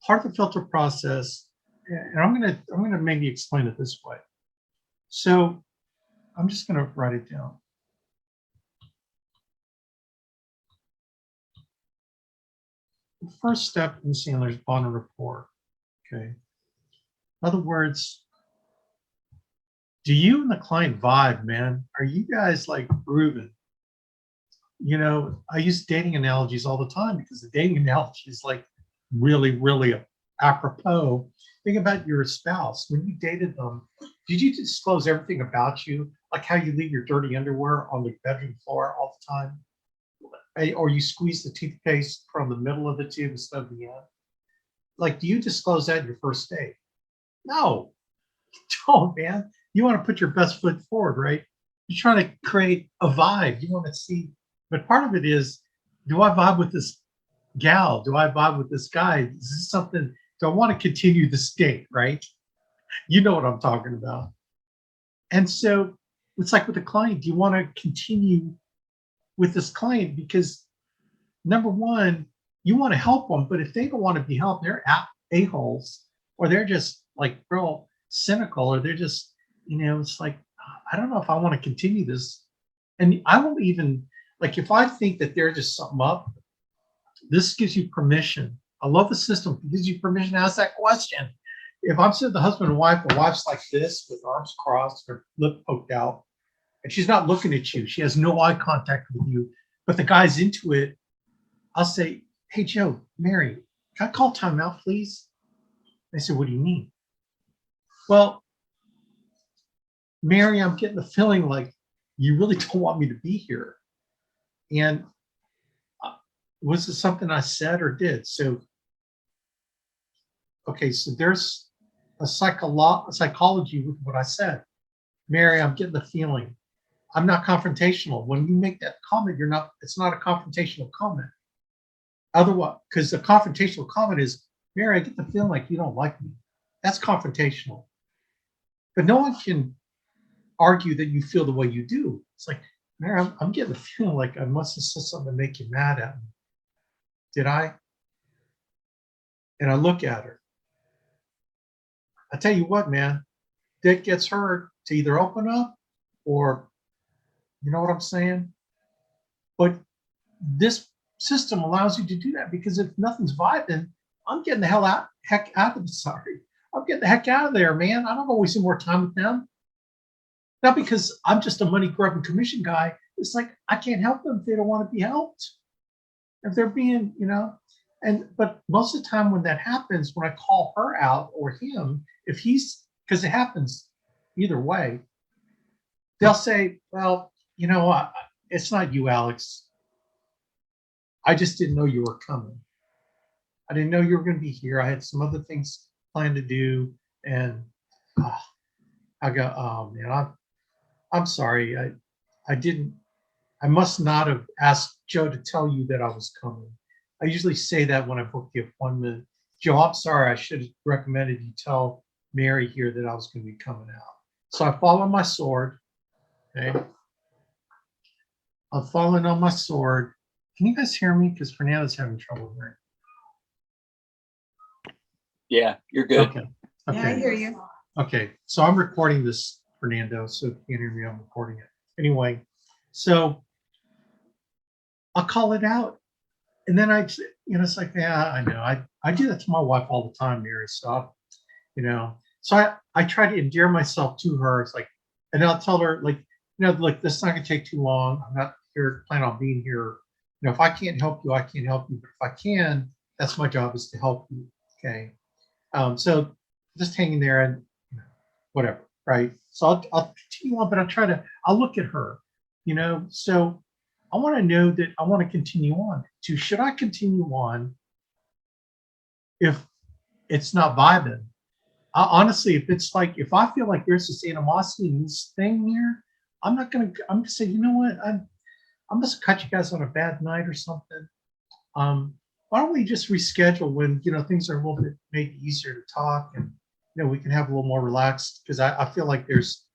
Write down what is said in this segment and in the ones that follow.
part of the filter process, and I'm gonna maybe explain it this way. So I'm just gonna write it down. The first step in Sandler's bond rapport. Okay. In other words, do you and the client vibe, man? Are you guys like grooving? I use dating analogies all the time because the dating analogy is like really, really apropos. Think about your spouse. When you dated them, did you disclose everything about you? Like how you leave your dirty underwear on the bedroom floor all the time? Or you squeeze the toothpaste from the middle of the tube instead of the end? Like, do you disclose that in your first date? No, don't, man. You want to put your best foot forward, right? You're trying to create a vibe. You want to see, but part of it is, do I vibe with this gal? Do I vibe with this guy? Is this something? Do I want to continue this date, right? You know what I'm talking about. And so it's like with a client, do you want to continue with this client? Because number one, you want to help them, but if they don't want to be helped, they're a-holes, or they're just like real cynical, or they're just, it's like, I don't know if I want to continue this. And I won't even, like, if I think that there's just something up, this gives you permission. I love the system. It gives you permission to ask that question. If I'm sitting with the husband and wife, the wife's like this with arms crossed, her lip poked out, and she's not looking at you. She has no eye contact with you, but the guy's into it. I'll say, hey, Joe, Mary, can I call timeout, please? They said, what do you mean? Well, Mary, I'm getting the feeling like you really don't want me to be here. And was it something I said or did? So, okay, so there's a psychology with what I said. Mary, I'm getting the feeling. I'm not confrontational. When you make that comment, it's not a confrontational comment. Otherwise, because the confrontational comment is, Mary, I get the feeling like you don't like me. That's confrontational. But no one can argue that you feel the way you do. It's like, Mary, I'm getting the feeling like I must have said something to make you mad at me. Did I? And I look at her. I tell you what, man, Dick gets her to either open up or, you know what I'm saying? But this system allows you to do that, because if nothing's vibing, I'm getting the heck out of it. Sorry. I'm getting the heck out of there, man. I don't want to waste more time with them. Not because I'm just a money grubbing commission guy. It's like, I can't help them if they don't want to be helped. If they're being, but most of the time when that happens, when I call her out or him, because it happens either way, they'll say, well, it's not you, Alex. I just didn't know you were coming. I didn't know you were going to be here. I had some other things planned to do. And I go, oh man, I'm sorry. I must not have asked Joe to tell you that I was coming. I usually say that when I book the appointment. Joe, I'm sorry. I should have recommended you tell Mary here that I was going to be coming out. So I fall on my sword. Okay. I'm falling on my sword. Can you guys hear me? Because Fernando's having trouble hearing. Yeah, you're good. Okay. Yeah, I hear you. Okay. So I'm recording this, Fernando. So if you can't hear me, I'm recording it. Anyway, so I'll call it out. And then it's like, yeah, I know. I do that to my wife all the time, Mary. So, so I try to endear myself to her. It's like, and I'll tell her, like, this is not going to take too long. I'm not here, plan on being here. If I can't help you, I can't help you. But if I can, that's my job, is to help you. Okay. So just hanging there and whatever. Right. So I'll continue on, but I'll look at her, so I want to know that I want to continue on. Should I continue on if it's not vibing? Honestly, if I feel like there's this animosity in this thing here, I'm going to say, you know what? I'm just cut you guys on a bad night or something. Why don't we just reschedule when, things are a little bit maybe easier to talk, and, we can have a little more relaxed, because I feel like there's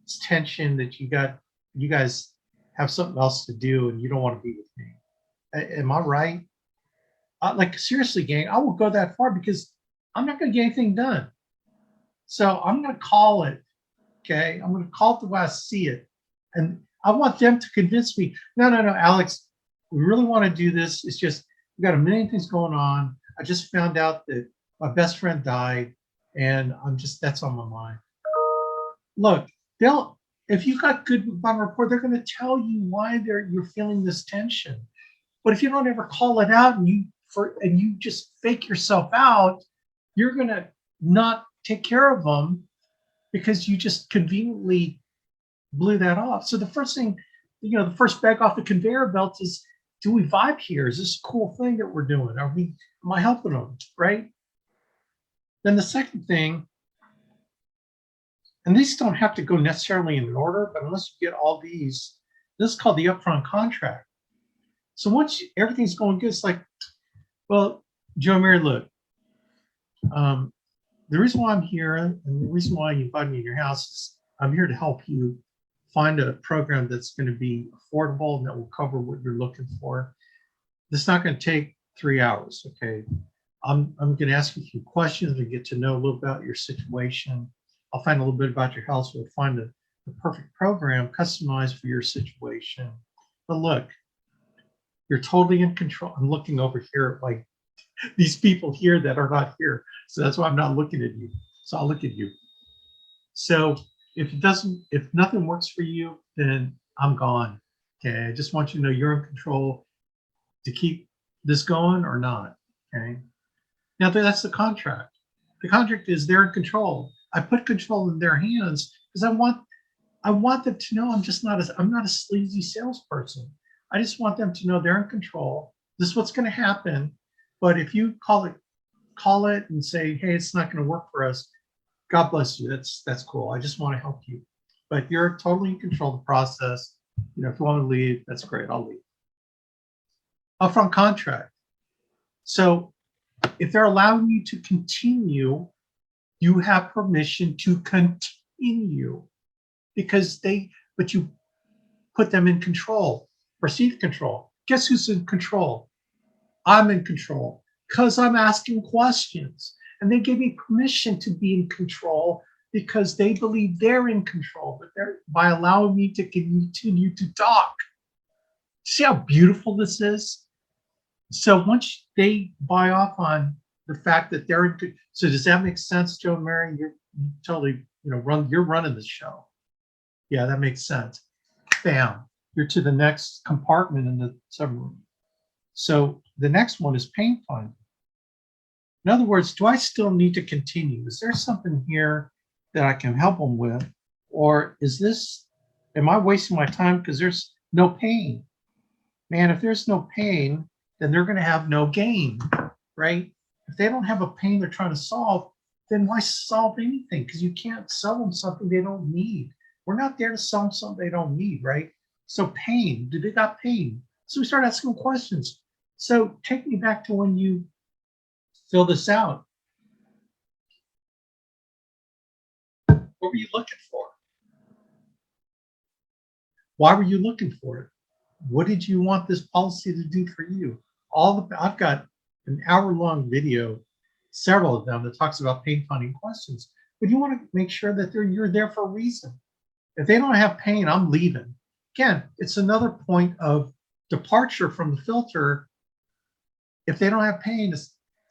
this tension that you guys have something else to do and you don't want to be with me. Am I right? Like seriously, gang, I will go that far because I'm not going to get anything done. So I'm going to call it. Okay, I'm going to call it the way I see it, and I want them to convince me. No, no, no, Alex, we really want to do this. It's just we got a million things going on. I just found out that my best friend died, and that's on my mind. Look, they'll if you got good bottom rapport, they're going to tell you why you're feeling this tension. But if you don't ever call it out and you just fake yourself out, you're going to not take care of them because you just conveniently blew that off. So the first thing, the first bag off the conveyor belt is, do we vibe here? Is this a cool thing that we're doing? Am I helping them? Right? Then the second thing, and these don't have to go necessarily in an order, but unless you get all these, this is called the upfront contract. So once everything's going good, it's like, well, Joe and Mary, look, the reason why I'm here and the reason why you invited me to your house is I'm here to help you find a program that's going to be affordable and that will cover what you're looking for. This is not going to take 3 hours, okay? I'm going to ask you a few questions and get to know a little about your situation. I'll find a little bit about your house. We'll find the perfect program customized for your situation. But look, you're totally in control. I'm looking over here at like these people here that are not here. So that's why I'm not looking at you. So I'll look at you. So if nothing works for you, then I'm gone. Okay. I just want you to know you're in control to keep this going or not. Okay. Now that's the contract. The contract is they're in control. I put control in their hands because I want them to know I'm not a sleazy salesperson. I just want them to know they're in control. This is what's going to happen. But if you call it and say, hey, it's not going to work for us, God bless you. That's cool. I just want to help you. But you're totally in control of the process. If you want to leave, that's great. I'll leave. Upfront contract. So if they're allowing you to continue, you have permission to continue but you put them in control, perceived control. Guess who's in control? I'm in control because I'm asking questions. And they give me permission to be in control because they believe they're in control, but by allowing me to continue to talk. See how beautiful this is? So once they buy off on the fact that they're in, so does that make sense, Joe and Mary? You're totally, you're running the show. Yeah, that makes sense. Bam, you're to the next compartment in the subroom. So the next one is pain finding. In other words, do I still need to continue? Is there something here that I can help them with? Or am I wasting my time because there's no pain? Man, if there's no pain, then they're going to have no gain, right? If they don't have a pain they're trying to solve, then why solve anything? Because you can't sell them something they don't need. We're not there to sell them something they don't need, right? So pain, do they got pain? So we start asking questions. So take me back to when you fill this out. What were you looking for? Why were you looking for it? What did you want this policy to do for you? I've got an hour-long video, several of them, that talks about pain finding questions. But you want to make sure that you're there for a reason. If they don't have pain, I'm leaving. Again, it's another point of departure from the filter. If they don't have pain,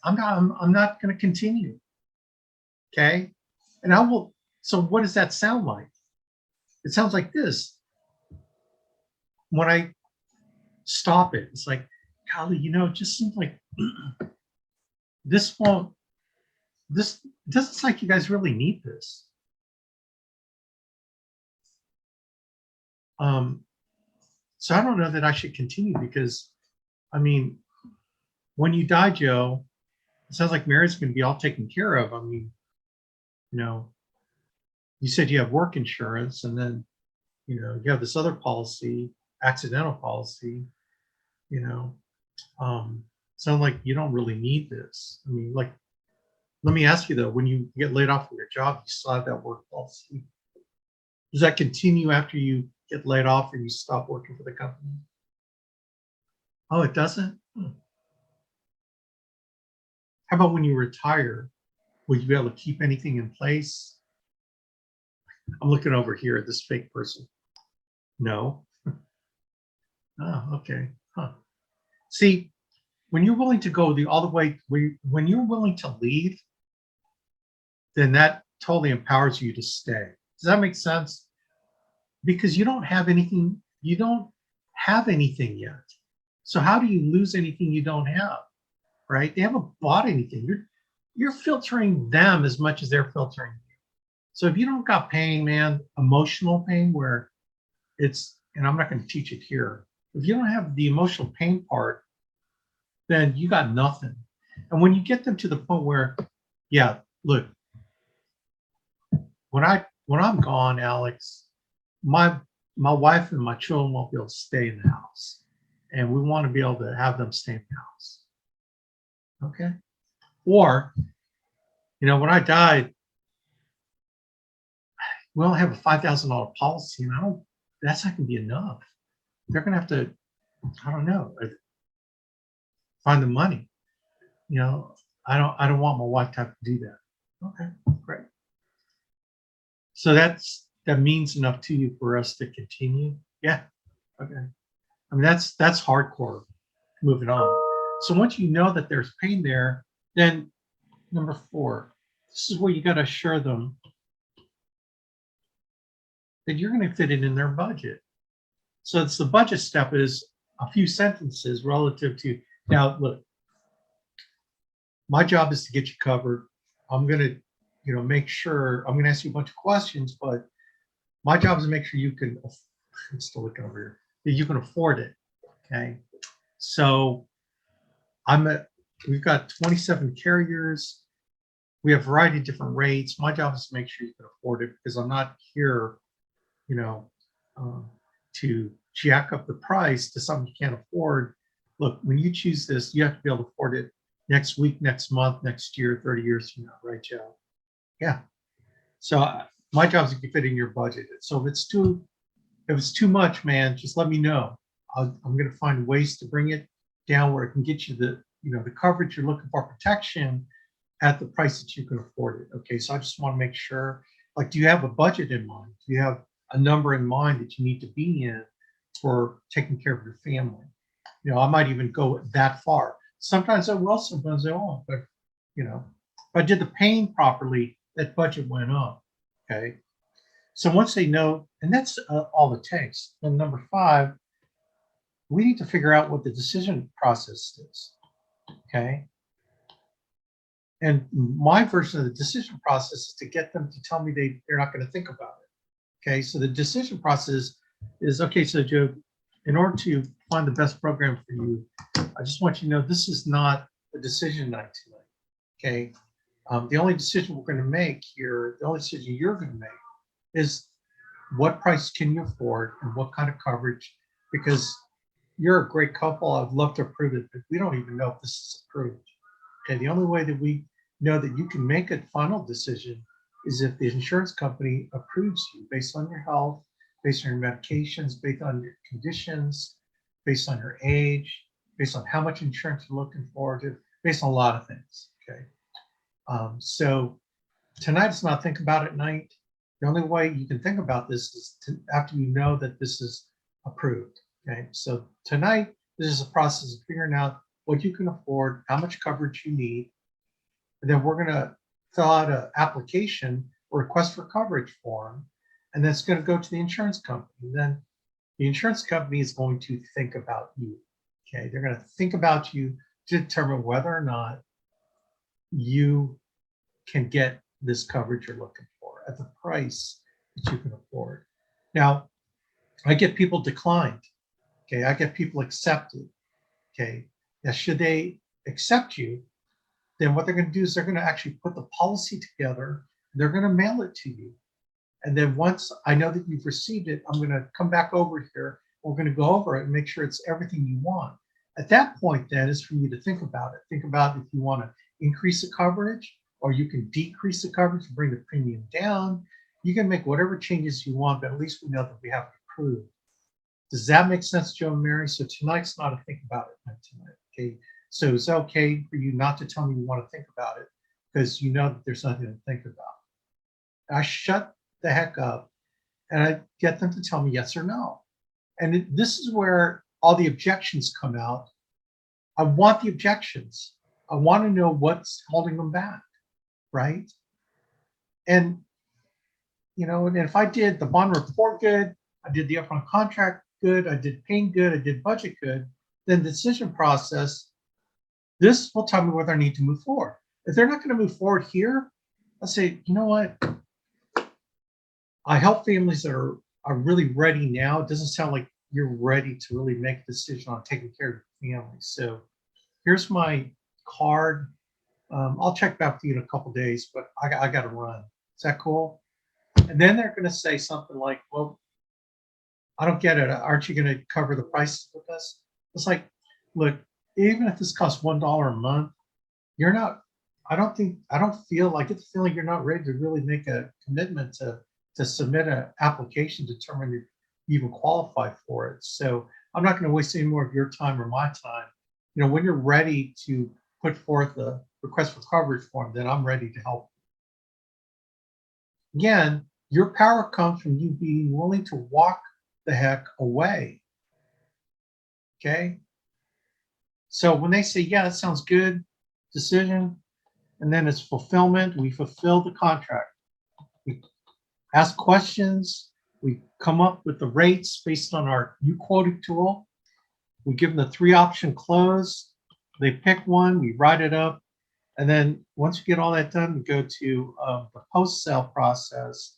I'm not going to continue. Okay. And I will. So what does that sound like? It sounds like this. When I stop it, it's like, golly, it just seems like this doesn't sound like you guys really need this. So I don't know that I should continue because, when you die, Joe, it sounds like Mary's going to be all taken care of. You said you have work insurance, and then, you have this other policy, accidental policy, sound like you don't really need this. Let me ask you though, when you get laid off from your job, you still have that work policy. Does that continue after you get laid off or you stop working for the company? Oh, it doesn't? How about when you retire? Will you be able to keep anything in place? I'm looking over here at this fake person. No. Oh, okay. Huh. See, when you're willing to go all the way, when you're willing to leave, then that totally empowers you to stay. Does that make sense? Because you don't have anything yet. So how do you lose anything you don't have? Right? They haven't bought anything. You're filtering them as much as they're filtering you. So if you don't got pain, man, emotional pain where it's, and I'm not going to teach it here. If you don't have the emotional pain part, then you got nothing. And when you get them to the point where, yeah, look, when I'm gone, Alex, my wife and my children won't be able to stay in the house. And we want to be able to have them stay in the house. Okay. Or, when I died, we only have a $5,000 policy, and that's not going to be enough. They're going to have to, I don't know, find the money. I don't want my wife to have to do that. Okay, great. So that means enough to you for us to continue. Yeah. Okay. I mean, that's hardcore. Moving on. So once you know that there's pain there, then number 4, this is where you got to assure them that you're going to fit it in their budget. So it's the budget step is a few sentences relative to, now look, my job is to get you covered. I'm going to, make sure, I'm going to ask you a bunch of questions, but my job is to make sure you can, I'm still looking over here, that you can afford it. Okay. So we've got 27 carriers. We have a variety of different rates. My job is to make sure you can afford it because I'm not here, to jack up the price to something you can't afford. Look, when you choose this, you have to be able to afford it next week, next month, next year, 30 years from now, right, Joe? Yeah. So my job is to fit in your budget. So if it's too much, man, just let me know. I'm going to find ways to bring it down where it can get you the coverage you're looking for, protection at the price that you can afford it. Okay. So I just want to make sure, like, do you have a budget in mind? Do you have a number in mind that you need to be in for taking care of your family? I might even go that far. Sometimes I will, sometimes I won't. But, if I did the pain properly, that budget went up. Okay. So once they know, and that's all it takes. And number 5, we need to figure out what the decision process is. Okay. And my version of the decision process is to get them to tell me they're not going to think about it. Okay. So the decision process is, okay, so Joe, in order to find the best program for you, I just want you to know this is not a decision night tonight. Okay. The only decision we're going to make here, the only decision you're going to make is what price can you afford and what kind of coverage, because you're a great couple. I'd love to approve it, but we don't even know if this is approved. Okay. The only way that we know that you can make a final decision is if the insurance company approves you based on your health, based on your medications, based on your conditions, based on your age, based on how much insurance you're looking forward to, based on a lot of things. Okay. So tonight is not think about it night. The only way you can think about this is after you know that this is approved. Okay. So tonight, this is a process of figuring out what you can afford, how much coverage you need. And then we're going to fill out an application or request for coverage form. And that's going to go to the insurance company. And then the insurance company is going to think about you. Okay. They're going to think about you to determine whether or not you can get this coverage you're looking for at the price that you can afford. Now, I get people declined. Okay. I get people accepted. Okay. Now, should they accept you, then what they're going to do is they're going to actually put the policy together. They're going to mail it to you. And then once I know that you've received it, I'm going to come back over here. We're going to go over it and make sure it's everything you want. At that point, then, is for you to think about it. Think about if you want to increase the coverage or you can decrease the coverage and bring the premium down. You can make whatever changes you want, but at least we know that we have it approved. Does that make sense, Joe and Mary? So tonight's not a think about it night tonight. Okay. So it's okay for you not to tell me you want to think about it because you know that there's nothing to think about. I shut the heck up and I get them to tell me yes or no. And this is where all the objections come out. I want the objections. I want to know what's holding them back, right? And and if I did the bond report good, I did the upfront contract good, I did paying good, I did budget good, then the decision process, this will tell me whether I need to move forward. If they're not going to move forward here, I'll say, you know what? I help families that are really ready now. It doesn't sound like you're ready to really make a decision on taking care of your family. So here's my card. I'll check back with you in a couple days, but I got to run. Is that cool? And then they're going to say something like, well, I don't get it. Aren't you going to cover the prices with us? It's like, look, even if this costs $1 a month, you're not, I don't feel, I get the feeling you're not ready to really make a commitment to submit an application to determine if you even qualify for it. So I'm not going to waste any more of your time or my time. When you're ready to put forth a request for coverage form, then I'm ready to help. Again, your power comes from you being willing to walk the heck away. Okay? So when they say, yeah, that sounds good, decision, and then it's fulfillment, we fulfill the contract. We ask questions, we come up with the rates based on our quoting tool. We give them the 3-option close. They pick one, we write it up. And then once we get all that done, we go to the post-sale process,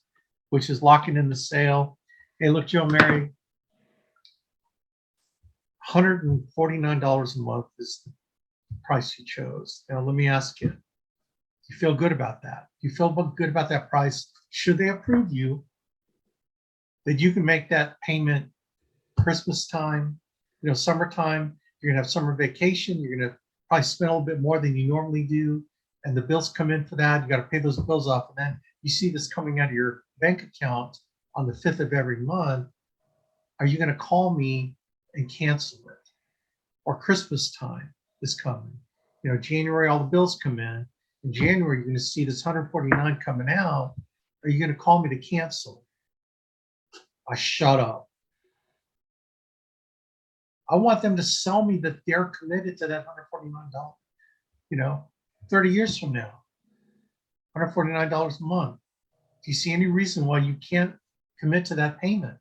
which is locking in the sale. Hey, look, Joe, Mary, $149 a month is the price you chose. Now, let me ask you, do you feel good about that? Do you feel good about that price? Should they approve you that you can make that payment Christmas time, summertime, you're gonna have summer vacation, you're gonna probably spend a little bit more than you normally do, and the bills come in for that, you got to pay those bills off, and then you see this coming out of your bank account on the 5th of every month. Are you going to call me and cancel it? Or Christmas time is coming. January, all the bills come in. In January, you're going to see this 149 coming out. Are you going to call me to cancel? I shut up. I want them to sell me that they're committed to that $149. 30 years from now, $149 a month. Do you see any reason why you can't commit to that payment?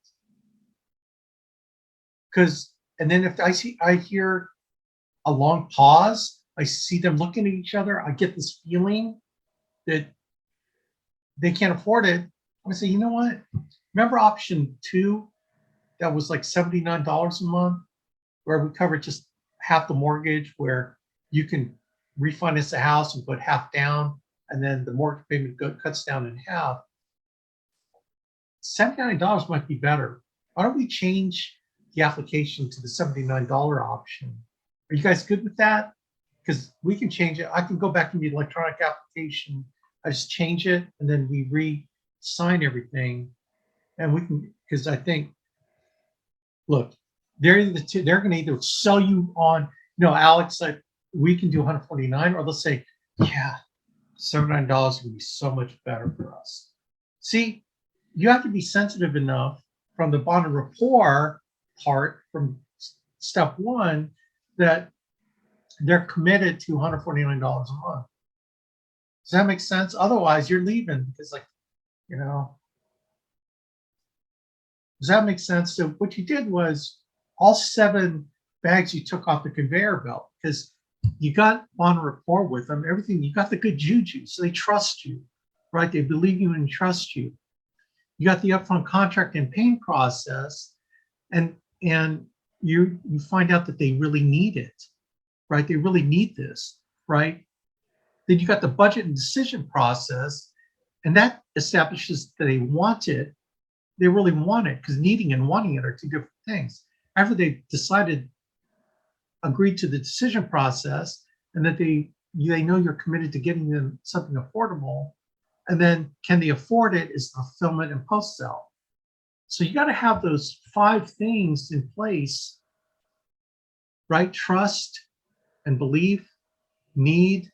And then if I hear a long pause, I see them looking at each other, I get this feeling that they can't afford it. I'm gonna say, you know what? Remember option 2 that was like $79 a month, where we covered just half the mortgage, where you can refinance the house and put half down, and then the mortgage payment cuts down in half. $79 might be better. Why don't we change the application to the $79 option? Are you guys good with that? Because we can change it. I can go back to the electronic application. I just change it, and then we re-sign everything. And we can, because I think, look, they're going to either sell you on, Alex, like, we can do 149, or they'll say, yeah, $79 would be so much better for us. See, you have to be sensitive enough from the bond and rapport part from step 1 that they're committed to $149 a month. Does that make sense? Otherwise, you're leaving because, does that make sense? So what you did was all 7 bags you took off the conveyor belt, because you got on rapport with them, everything, you got the good juju, so they trust you, right? They believe you and trust you. You got the upfront contract and paying process, and you find out that they really need it, right? They really need this, right? Then you got the budget and decision process, and that establishes that they want it. They really want it, because needing and wanting it are 2 different things. After they've agreed to the decision process, and that they know you're committed to getting them something affordable, and then can they afford it is fulfillment and post-sale. So you got to have those 5 things in place, right? Trust, and believe, need,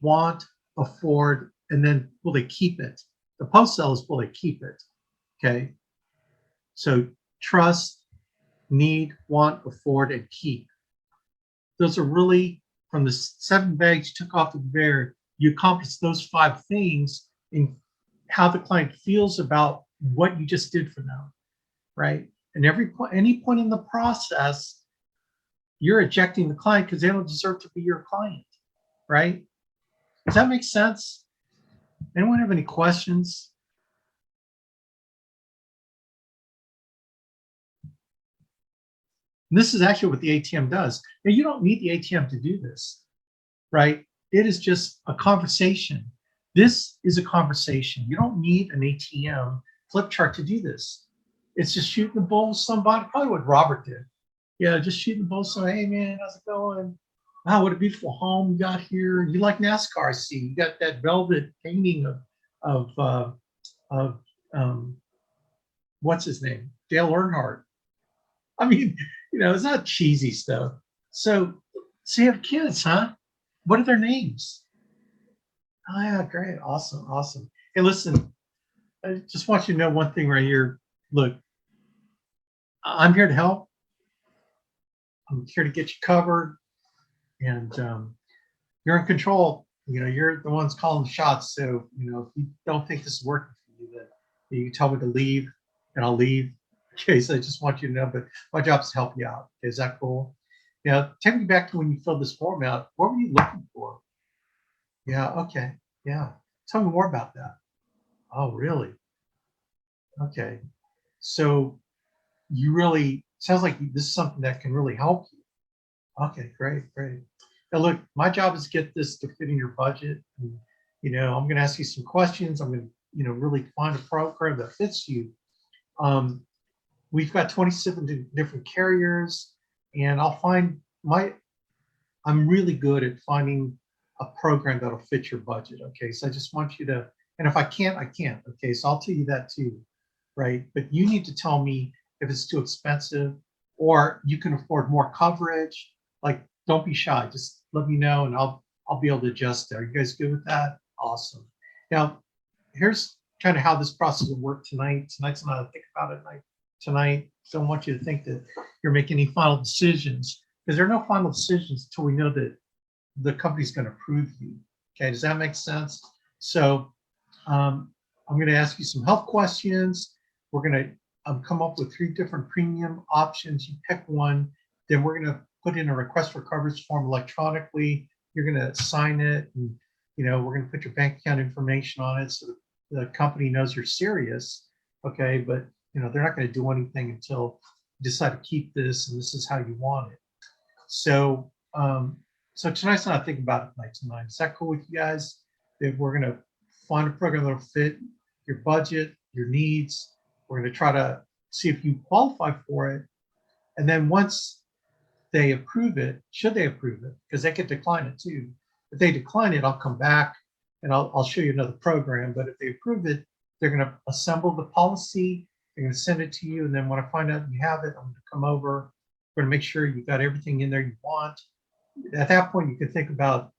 want, afford, and then will they keep it? The post sell is will they keep it? Okay. So trust, need, want, afford, and keep. Those are really from the 7 bags you took off the bear. You accomplish those 5 things in how the client feels about what you just did for them, right? And any point in the process, you're ejecting the client because they don't deserve to be your client, right? Does that make sense? Anyone have any questions? And this is actually what the ATM does. Now, you don't need the ATM to do this, right? It is just a conversation. This is a conversation. You don't need an ATM flip chart to do this. It's just shooting the bull with somebody, probably what Robert did. Yeah, just shooting the bull. So, hey man, how's it going? Wow, what a beautiful home you got here. You like NASCAR? I see. You got that velvet painting of what's his name, Dale Earnhardt. I mean, it's not cheesy stuff. So you have kids, huh? What are their names? Oh yeah, great, awesome. Hey, listen, I just want you to know one thing right here. Look, I'm here to help. I'm here to get you covered, and you're in control. You're the ones calling the shots. So if you don't think this is working for you, then you can tell me to leave, and I'll leave. Okay, so I just want you to know, but my job is to help you out. Okay, is that cool? Take me back to when you filled this form out. What were you looking for? Yeah, okay, yeah. Tell me more about that. Oh, really? Okay. So you really sounds like this is something that can really help you. Okay, great. Now look, my job is to get this to fit in your budget. And, I'm going to ask you some questions. I'm going to, really find a program that fits you. We've got 27 different carriers, and I'm really good at finding a program that'll fit your budget. Okay, so I just want you to, and if I can't, I can't. Okay, so I'll tell you that too, right? But you need to tell me if it's too expensive or you can afford more coverage. Like, don't be shy. Just let me know, and I'll be able to adjust there. You guys good with that? Awesome. Now, here's kind of how this process will work tonight. Tonight's not to think about it tonight. Don't want you to think that you're making any final decisions, because there are no final decisions until we know that the company's going to approve you. Okay, does that make sense? So I'm going to ask you some health questions. We're going to come up with 3 different premium options. You pick one, then we're going to put in a request for coverage form electronically. You're going to sign it, and we're going to put your bank account information on it so the company knows you're serious. Okay, but they're not going to do anything until you decide to keep this, and this is how you want it. So tonight's not thinking about it tonight. Is that cool with you guys? That we're going to find a program that'll fit your budget, your needs. We're going to try to see if you qualify for it. And then once they approve it, should they approve it, because they could decline it too. If they decline it, I'll come back and I'll show you another program. But if they approve it, they're going to assemble the policy. They're going to send it to you. And then when I find out you have it, I'm going to come over. We're going to make sure you've got everything in there you want. At that point, you can think about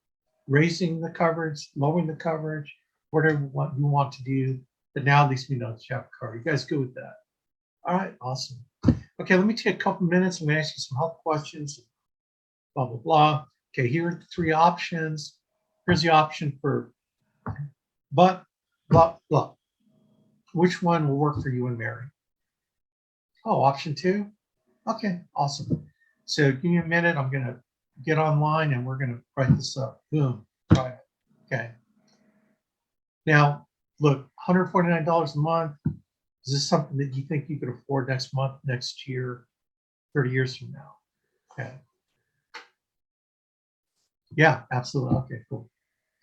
raising the coverage, lowering the coverage, whatever you want to do. But now at least we know that you have a cover. You guys good with that? All right, awesome. Okay, let me take a couple minutes. I'm going to ask you some health questions, blah, blah, blah. Okay, here are the 3 options. Here's the option for but, blah, blah. Which one will work for you and Mary? Oh, option 2? Okay, awesome. So give me a minute. I'm going to get online and we're going to write this up. Boom. Right. Okay. Now, look, $149 a month. Is this something that you think you could afford next month, next year, 30 years from now? Okay. Yeah, absolutely. Okay, cool.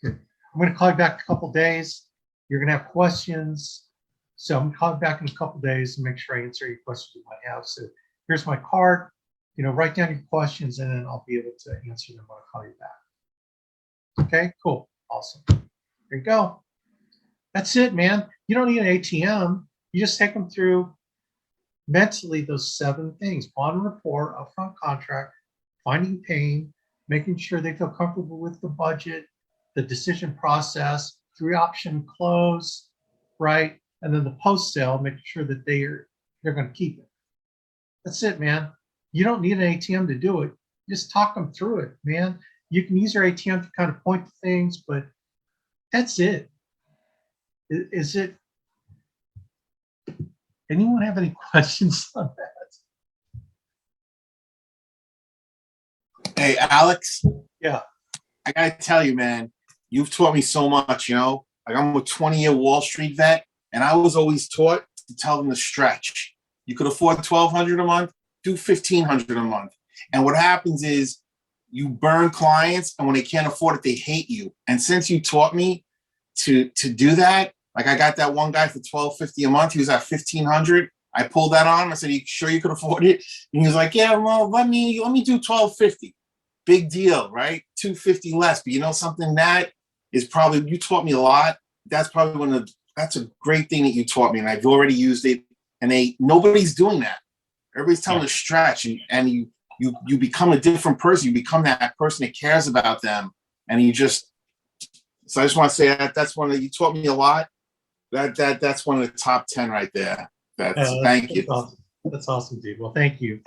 Good. I'm going to call you back in a couple days. You're going to have questions. So I'm going to call you back in a couple days and make sure I answer your questions you might have. So here's my card. Write down your questions and then I'll be able to answer them when I call you back. Okay, cool. Awesome. There you go. That's it, man. You don't need an ATM. You just take them through mentally those 7 things: bond and report, upfront contract, finding pain, making sure they feel comfortable with the budget, the decision process, 3-option close, right? And then the post sale, making sure that they're going to keep it. That's it, man. You don't need an ATM to do it. Just talk them through it, man. You can use your ATM to kind of point to things, but that's it. Is it? Anyone have any questions on that? Hey, Alex. Yeah. I gotta tell you, man, you've taught me so much, you know? Like, I'm a 20-year Wall Street vet, and I was always taught to tell them to stretch. You could afford $1,200 a month, do $1,500 a month. And what happens is you burn clients, and when they can't afford it, they hate you. And since you taught me to do that, like, I got that one guy for $1,250 a month. He was at $1,500. I pulled that on him. I said, "You sure you could afford it?" And he was like, "Yeah, well, let me do $1,250. Big deal, right? $250 less. But you know something? That is probably, you taught me a lot. That's probably that's a great thing that you taught me, and I've already used it. And nobody's doing that. Everybody's telling to stretch, and you become a different person. You become that person that cares about them, and you just. So I just want to say that's one that you taught me a lot. That's one of the top 10 right there. Thank you. That's awesome, dude. Well, thank you.